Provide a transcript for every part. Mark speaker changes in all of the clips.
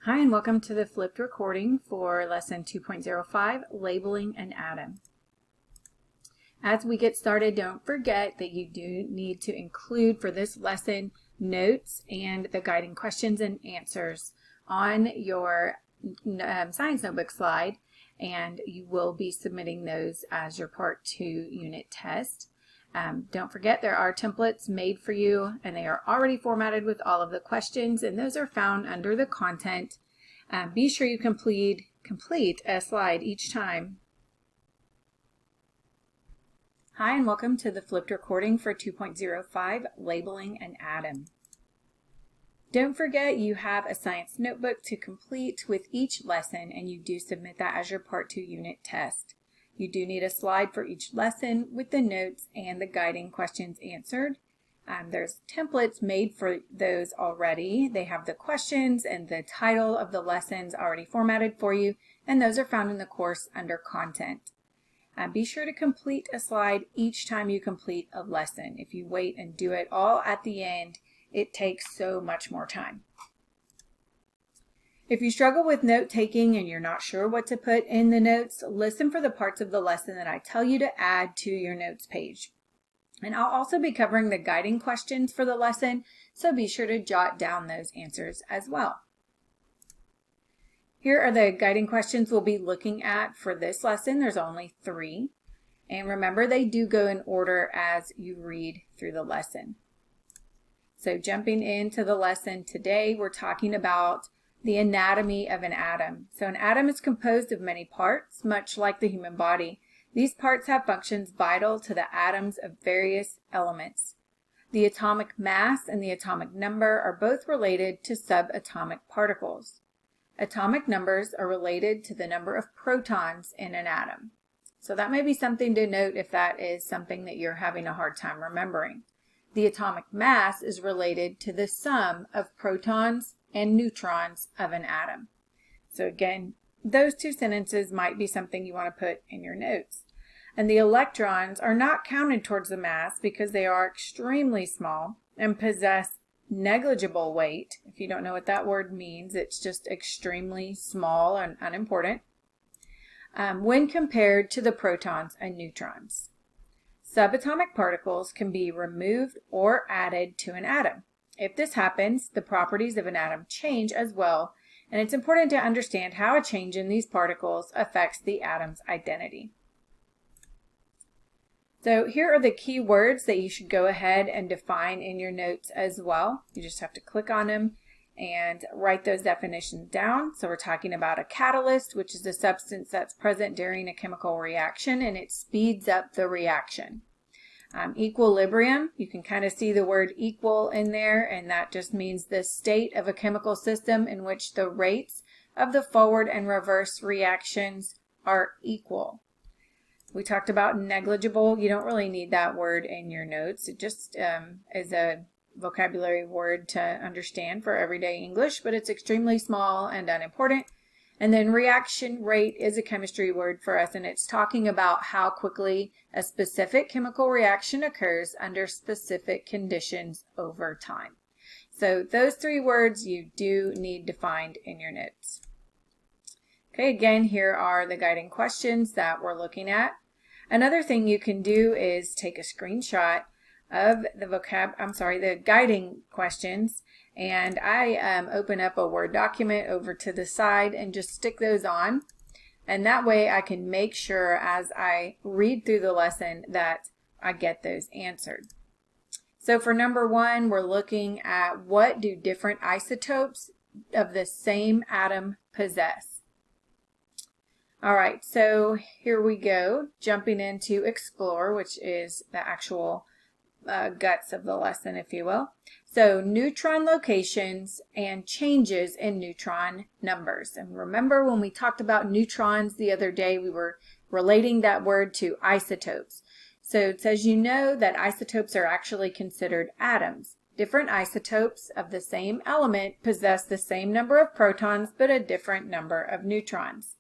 Speaker 1: Hi, and welcome to the flipped recording for lesson 2.05, Labeling an Atom. As we get started, don't forget that you do need to include for this lesson notes and the guiding questions and answers on your science notebook slide, and you will be submitting those as your Part 2 unit test. Don't forget there are templates made for you, and they are already formatted with all of the questions, and those are found under the content. Be sure you complete a slide each time. Hi, and welcome to the flipped recording for 2.05, Labeling an Atom. Don't forget you have a science notebook to complete with each lesson, and you do submit that as your Part 2 unit test. You do need a slide for each lesson with the notes and the guiding questions answered. There's templates made for those already. They have the questions and the title of the lessons already formatted for you, and those are found in the course under content. Be sure to complete a slide each time you complete a lesson. If you wait and do it all at the end, it takes so much more time. If you struggle with note taking and you're not sure what to put in the notes, listen for the parts of the lesson that I tell you to add to your notes page. And I'll also be covering the guiding questions for the lesson, so be sure to jot down those answers as well. Here are the guiding questions we'll be looking at for this lesson. There's only 3. And remember, they do go in order as you read through the lesson. So jumping into the lesson today, we're talking about the anatomy of an atom. So an atom is composed of many parts, much like the human body. These parts have functions vital to the atoms of various elements. The atomic mass and the atomic number are both related to subatomic particles. Atomic numbers are related to the number of protons in an atom. So that may be something to note if that is something that you're having a hard time remembering. The atomic mass is related to the sum of protons and neutrons of an atom. So again, those 2 sentences might be something you want to put in your notes. And the electrons are not counted towards the mass because they are extremely small and possess negligible weight. If you don't know what that word means, it's just extremely small and unimportant when compared to the protons and neutrons. Subatomic particles can be removed or added to an atom. If this happens, the properties of an atom change as well, and it's important to understand how a change in these particles affects the atom's identity. So here are the key words that you should go ahead and define in your notes as well. You just have to click on them and write those definitions down. So we're talking about a catalyst, which is a substance that's present during a chemical reaction, and it speeds up the reaction. Equilibrium, you can kind of see the word equal in there, and that just means the state of a chemical system in which the rates of the forward and reverse reactions are equal. We talked about negligible. You don't really need that word in your notes. It just is a vocabulary word to understand for everyday English, but it's extremely small and unimportant. And then reaction rate is a chemistry word for us, and it's talking about how quickly a specific chemical reaction occurs under specific conditions over time. So those 3 words you do need defined in your notes. Okay, again, here are the guiding questions that we're looking at. Another thing you can do is take a screenshot of the guiding questions, and I open up a Word document over to the side and just stick those on, and that way I can make sure as I read through the lesson that I get those answered. So for number 1, we're looking at what do different isotopes of the same atom possess. Alright, so here we go, jumping into explore, which is the actual guts of the lesson, if you will. So neutron locations and changes in neutron numbers. And remember when we talked about neutrons the other day, we were relating that word to isotopes. So it says you know that isotopes are actually considered atoms. Different isotopes of the same element possess the same number of protons but a different number of neutrons.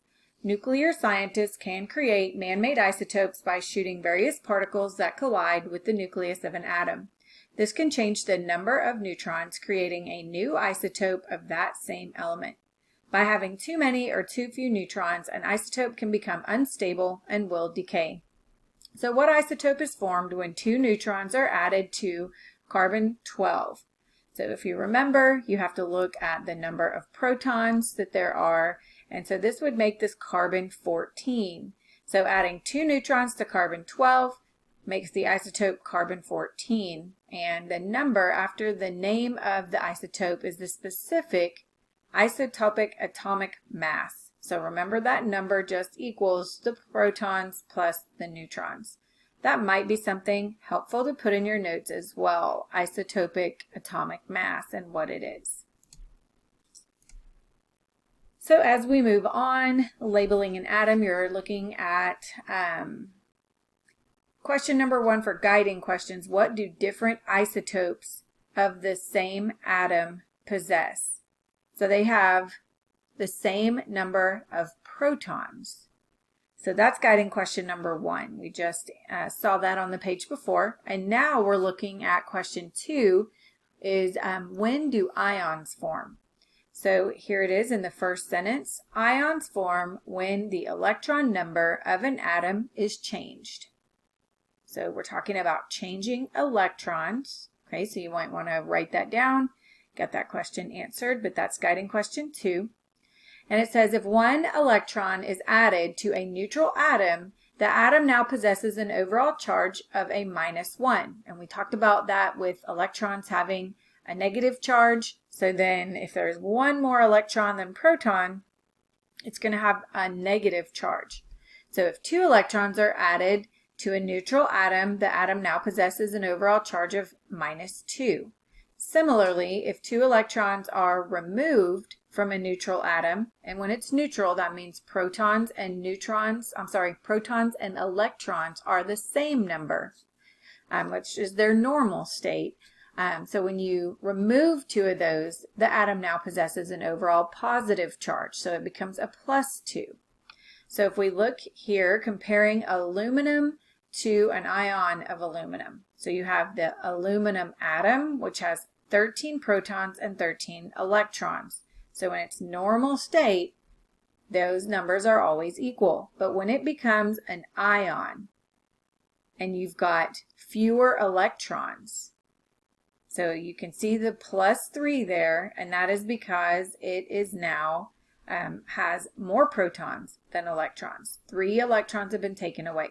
Speaker 1: Nuclear scientists can create man-made isotopes by shooting various particles that collide with the nucleus of an atom. This can change the number of neutrons, creating a new isotope of that same element. By having too many or too few neutrons, an isotope can become unstable and will decay. So what isotope is formed when 2 neutrons are added to carbon-12? So if you remember, you have to look at the number of protons that there are, and so this would make this carbon-14. So adding 2 neutrons to carbon-12 makes the isotope carbon-14, and the number after the name of the isotope is the specific isotopic atomic mass. So remember that number just equals the protons plus the neutrons. That might be something helpful to put in your notes as well, isotopic atomic mass and what it is. So as we move on, labeling an atom, you're looking at question number 1 for guiding questions. What do different isotopes of the same atom possess? So they have the same number of protons. So that's guiding question number 1. We just saw that on the page before. And now we're looking at question 2 is when do ions form? So here it is in the first sentence. Ions form when the electron number of an atom is changed. So we're talking about changing electrons. Okay, so you might want to write that down, get that question answered, but that's guiding question 2. And it says if 1 electron is added to a neutral atom, the atom now possesses an overall charge of a -1. And we talked about that with electrons having a negative charge. So then if there's 1 more electron than proton, it's going to have a negative charge. So if 2 electrons are added to a neutral atom, the atom now possesses an overall charge of -2. Similarly, if 2 electrons are removed from a neutral atom, and when it's neutral, that means protons and electrons are the same number, which is their normal state. So when you remove 2 of those, the atom now possesses an overall positive charge, so it becomes a +2. So if we look here, comparing aluminum to an ion of aluminum. So you have the aluminum atom, which has 13 protons and 13 electrons. So in its normal state, those numbers are always equal. But when it becomes an ion, and you've got fewer electrons, so you can see the +3 there, and that is because it is now has more protons than electrons. 3 electrons have been taken away.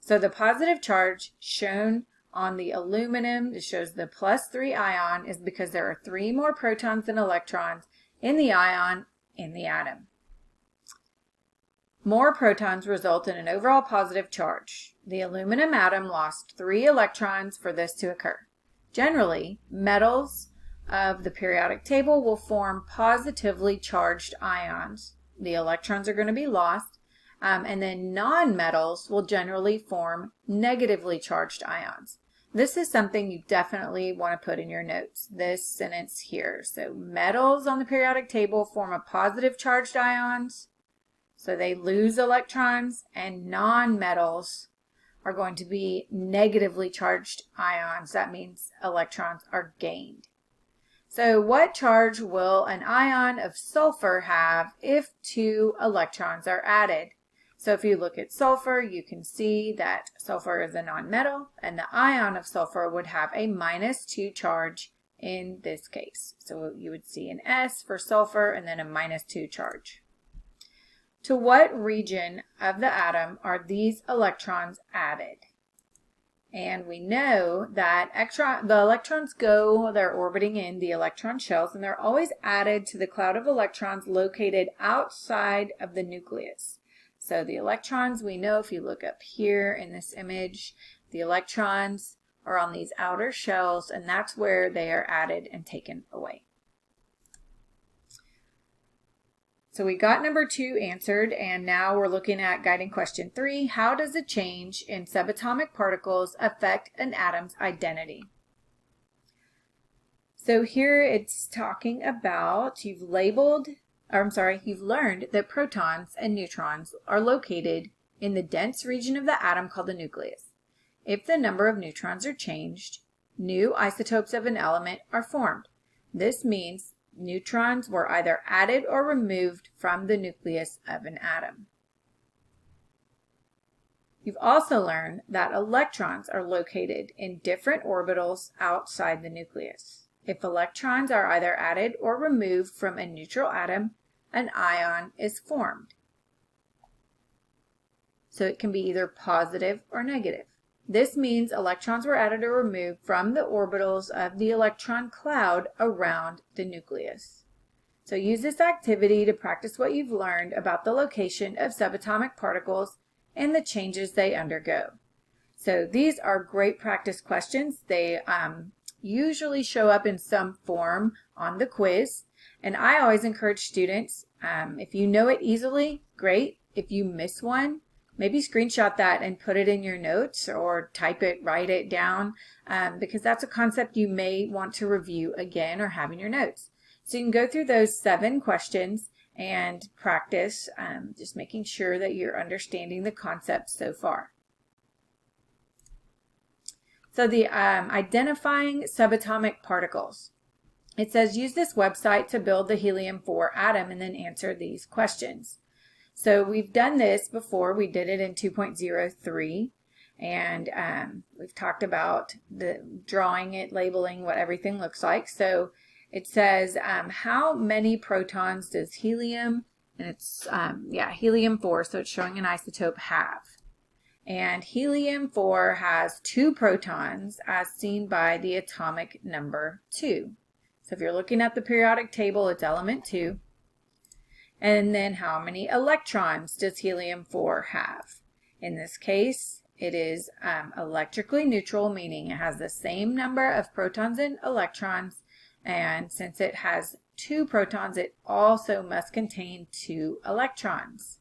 Speaker 1: So the positive charge shown on the aluminum, it shows the +3 ion, is because there are 3 more protons than electrons in the ion in the atom. More protons result in an overall positive charge. The aluminum atom lost 3 electrons for this to occur. Generally, metals of the periodic table will form positively charged ions. The electrons are going to be lost. And then non-metals will generally form negatively charged ions. This is something you definitely want to put in your notes, this sentence here. So metals on the periodic table form a positive charged ions, so they lose electrons, and non-metals are going to be negatively charged ions. That means electrons are gained. So what charge will an ion of sulfur have if 2 electrons are added? So if you look at sulfur, you can see that sulfur is a nonmetal, and the ion of sulfur would have a -2 charge in this case. So you would see an S for sulfur and then a -2 charge. To what region of the atom are these electrons added? And we know that the electrons they're orbiting in the electron shells, and they're always added to the cloud of electrons located outside of the nucleus. So the electrons, we know if you look up here in this image, the electrons are on these outer shells, and that's where they are added and taken away. So we got number 2 answered, and now we're looking at guiding question 3. How does a change in subatomic particles affect an atom's identity? So here it's talking about you've learned that protons and neutrons are located in the dense region of the atom called the nucleus. If the number of neutrons are changed, new isotopes of an element are formed. This means Neutrons were either added or removed from the nucleus of an atom. You've also learned that electrons are located in different orbitals outside the nucleus. If electrons are either added or removed from a neutral atom, an ion is formed. So it can be either positive or negative. This means electrons were added or removed from the orbitals of the electron cloud around the nucleus. So use this activity to practice what you've learned about the location of subatomic particles and the changes they undergo. So these are great practice questions. They usually show up in some form on the quiz, and I always encourage students, if you know it easily, great. If you miss one, maybe screenshot that and put it in your notes, or type it, write it down, because that's a concept you may want to review again or have in your notes. So you can go through those 7 questions and practice, just making sure that you're understanding the concepts so far. So the identifying subatomic particles. It says use this website to build the helium-4 atom and then answer these questions. So we've done this before. We did it in 2.03, and we've talked about the drawing it, labeling what everything looks like. So it says how many protons does helium, and it's helium-4, so it's showing an isotope, have. And helium-4 has 2 protons as seen by the atomic number 2. So if you're looking at the periodic table, it's element 2. And then how many electrons does helium-4 have? In this case, it is electrically neutral, meaning it has the same number of protons and electrons. And since it has 2 protons, it also must contain 2 electrons.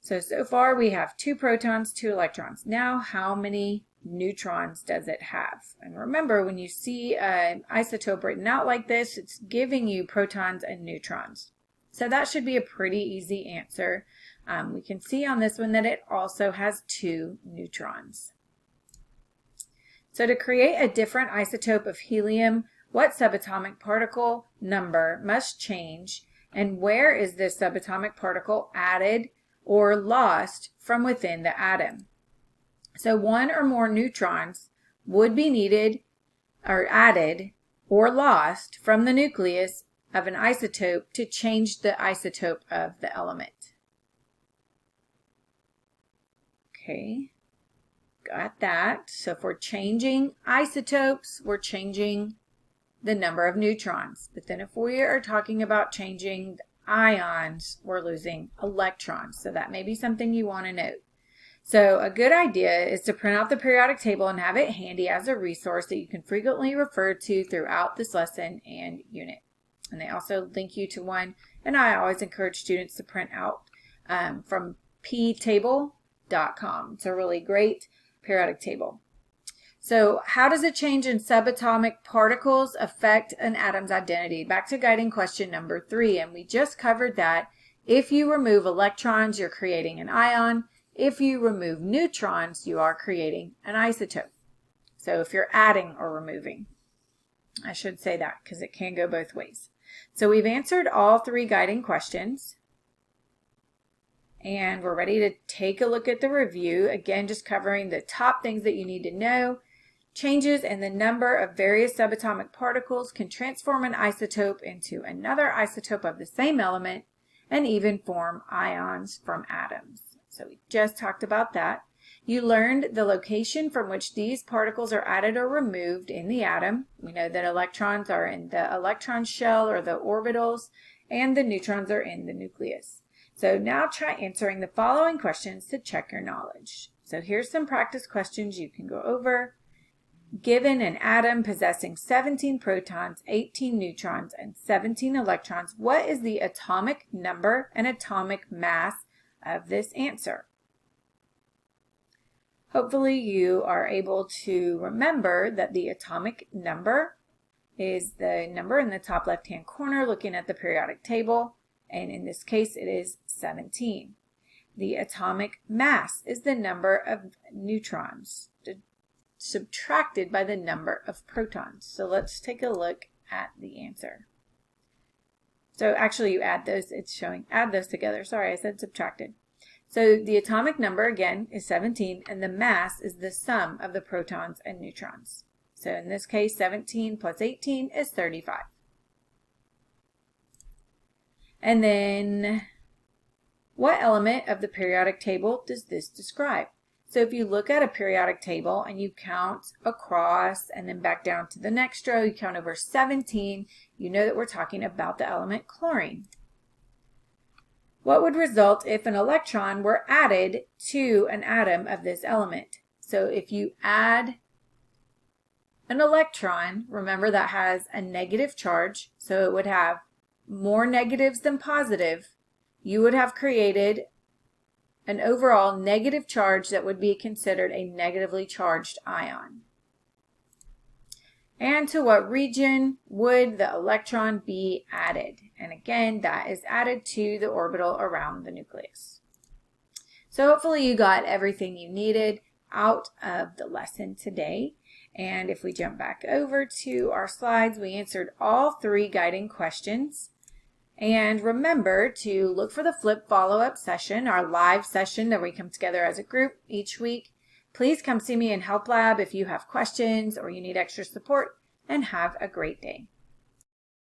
Speaker 1: So far we have 2 protons, 2 electrons. Now, how many neutrons does it have? And remember, when you see an isotope written out like this, it's giving you protons and neutrons. So that should be a pretty easy answer. We can see on this one that it also has 2 neutrons. So to create a different isotope of helium, what subatomic particle number must change, and where is this subatomic particle added or lost from within the atom? So 1 or more neutrons would be needed or added or lost from the nucleus of an isotope to change the isotope of the element. Okay, got that. So if we're changing isotopes, we're changing the number of neutrons. But then if we are talking about changing ions, we're losing electrons. So that may be something you want to note. So a good idea is to print out the periodic table and have it handy as a resource that you can frequently refer to throughout this lesson and unit. And they also link you to one, and I always encourage students to print out from ptable.com. It's a really great periodic table. So how does a change in subatomic particles affect an atom's identity? Back to guiding question number 3, and we just covered that. If you remove electrons, you're creating an ion. If you remove neutrons, you are creating an isotope. So if you're adding or removing, I should say that because it can go both ways. So we've answered all 3 guiding questions, and we're ready to take a look at the review. Again, just covering the top things that you need to know. Changes in the number of various subatomic particles can transform an isotope into another isotope of the same element and even form ions from atoms. So we just talked about that. You learned the location from which these particles are added or removed in the atom. We know that electrons are in the electron shell or the orbitals, and the neutrons are in the nucleus. So now try answering the following questions to check your knowledge. So here's some practice questions you can go over. Given an atom possessing 17 protons, 18 neutrons, and 17 electrons, what is the atomic number and atomic mass of this answer? Hopefully you are able to remember that the atomic number is the number in the top left-hand corner looking at the periodic table, and in this case it is 17. The atomic mass is the number of neutrons subtracted by the number of protons. So let's take a look at the answer. So actually you add those, it's showing, add those together. Sorry, I said subtracted. So the atomic number again is 17 and the mass is the sum of the protons and neutrons. So in this case 17 plus 18 is 35. And then what element of the periodic table does this describe? So if you look at a periodic table and you count across and then back down to the next row, you count over 17, you know that we're talking about the element chlorine. What would result if an electron were added to an atom of this element? So if you add an electron, remember that has a negative charge, so it would have more negatives than positive. You would have created an overall negative charge that would be considered a negatively charged ion. And to what region would the electron be added? And again, that is added to the orbital around the nucleus. So hopefully you got everything you needed out of the lesson today. And if we jump back over to our slides, we answered all 3 guiding questions. And remember to look for the flip follow-up session, our live session that we come together as a group each week. Please come see me in Help Lab if you have questions or you need extra support, and have a great day.